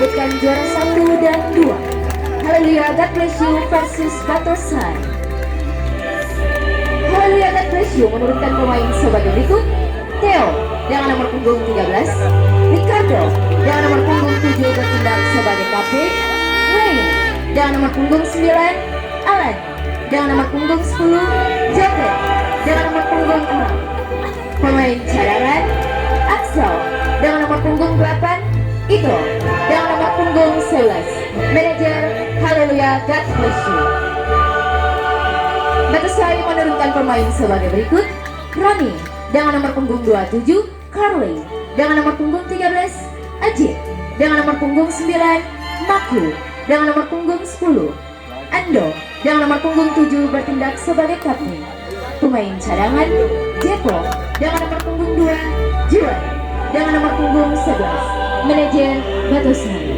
menyebutkan juara 1 dan 2. Haleluya, God bless you versus Batosai. Haleluya, God bless you menurunkan pemain sebagai berikut. Theo dengan nomor punggung 13, Ricardo dengan nomor punggung 7 bertindak sebagai kapten, Wayne dengan nomor punggung 9, Alan dengan nomor punggung 10, Jafet dengan nomor punggung 6. Pemain cadangan, Axel dengan nomor punggung 8, Ito dengan nomor punggung 11. Manajer, haleluya, God bless you. Batosai menurunkan pemain sebagai berikut. Roni dengan nomor punggung 27, Carly dengan nomor punggung 13, Ajit dengan nomor punggung 9, Maku dengan nomor punggung 10, Ando dengan nomor punggung 7 bertindak sebagai kapten. Pemain cadangan, Jepo dengan nomor punggung 2, Juan dengan nomor punggung 11. Manajer, Batosai.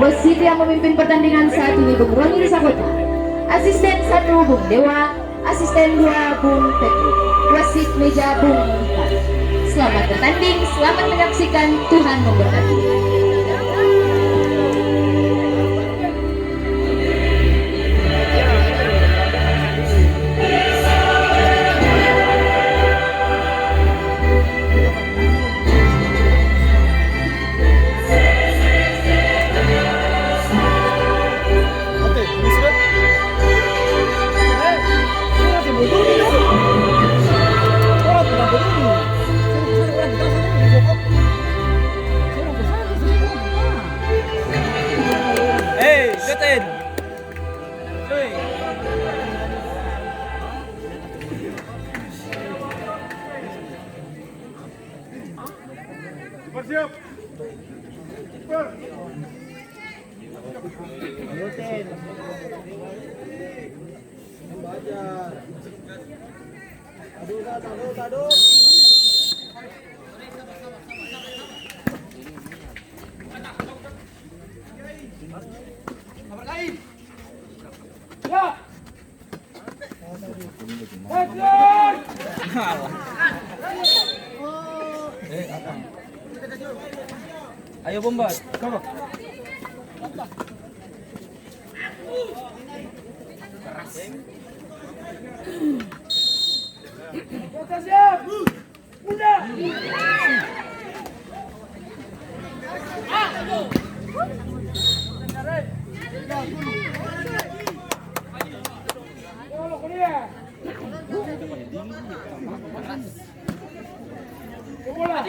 Wasit yang memimpin pertandingan saat ini Bung Roni Risakota, asisten 1 Bung Dewa, asisten 2 Bung Petri, wasit meja Bung Mika. Selamat bertanding, selamat menyaksikan, Tuhan memberkati. Siap. Ber. Aduh. Ya. Ayo bombat. Siap. Muda. Bola.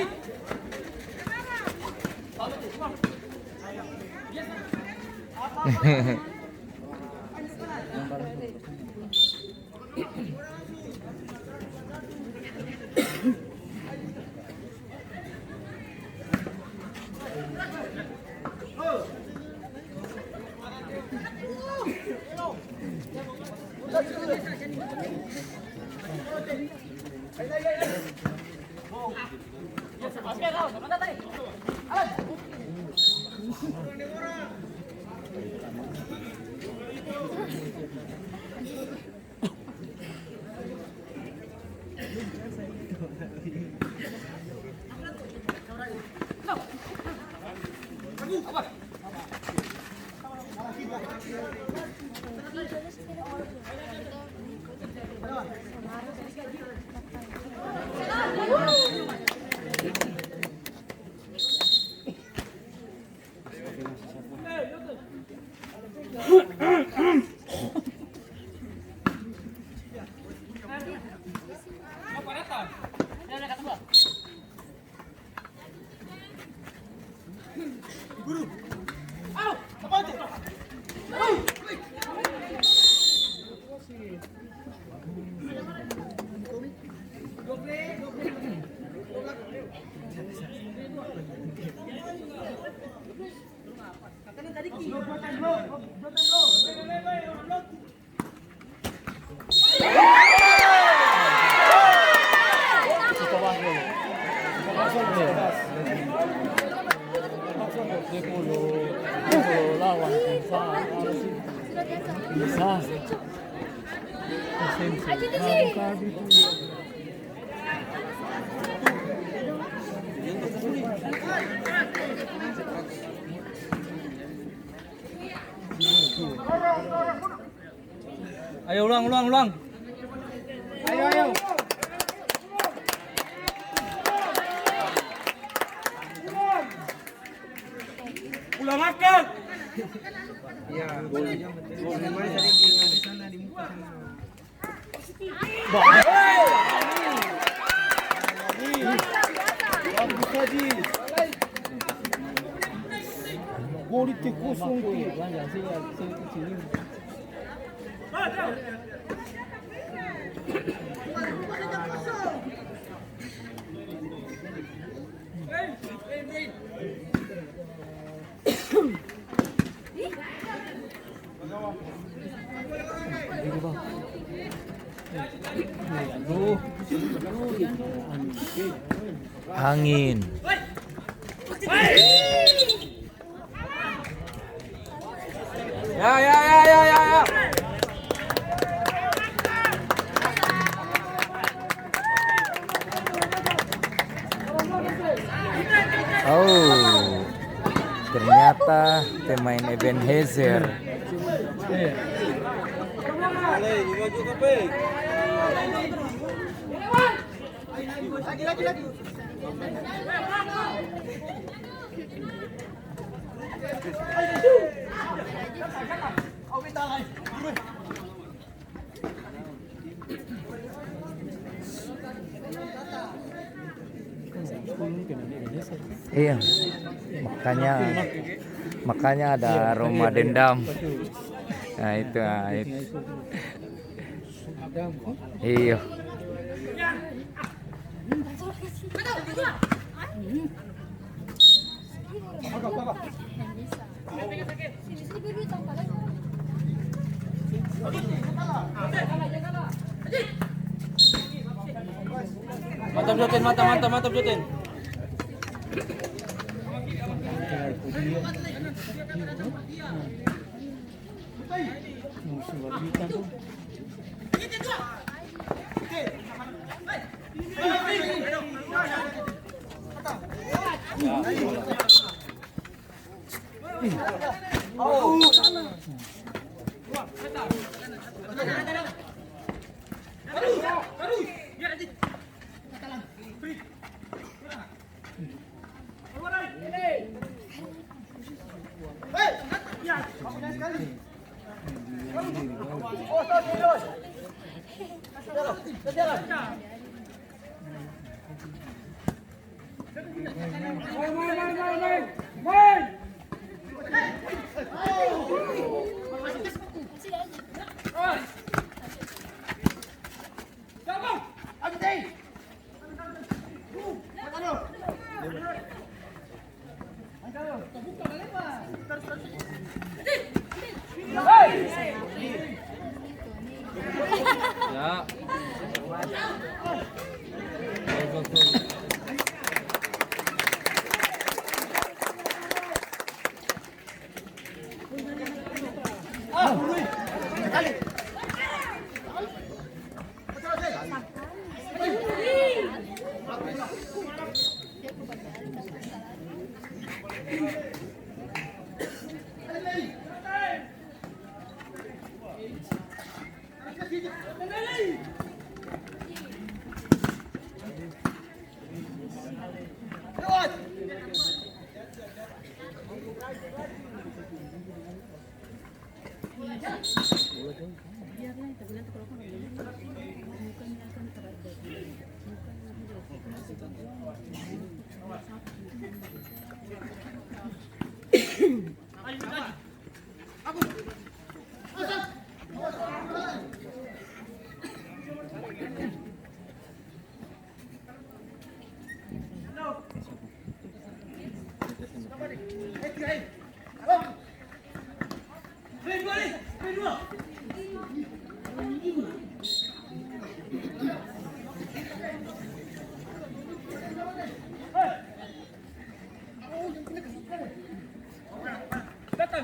lawan bisa bisa Ayo ulang. Ayo. Ulang makan. Politik kosong tuh. Angin. Ya. Oh, ternyata pemain Ebenezer. Iya, makanya ada aroma dendam. Nah itu. Iya. Mantap Jotin. Main. Ya. Datang.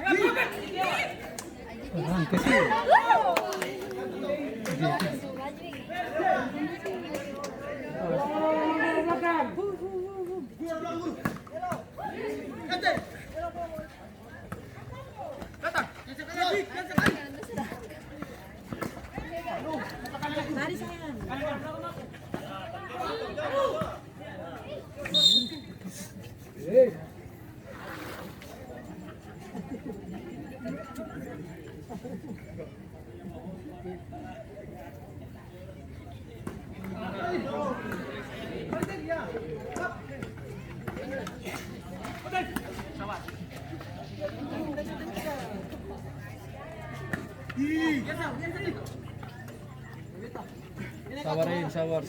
Sabarin, sabar.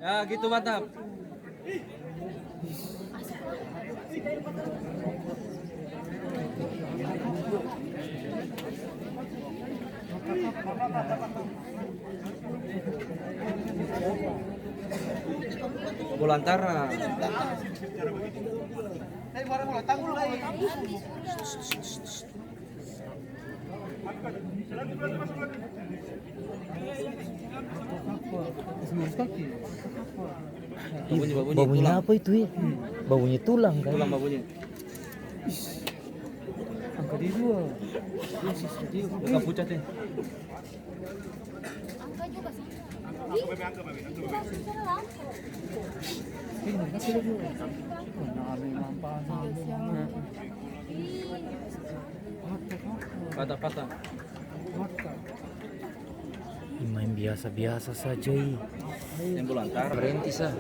Ya, gitu mantap. Bola antara. Baunya apa itu ya? Baunya tulang kan? Tulang babunya. Angka di dua. Bukan pucat ya. Patah. Main biasa-biasa saja. Yang bola antara. Berhenti sah.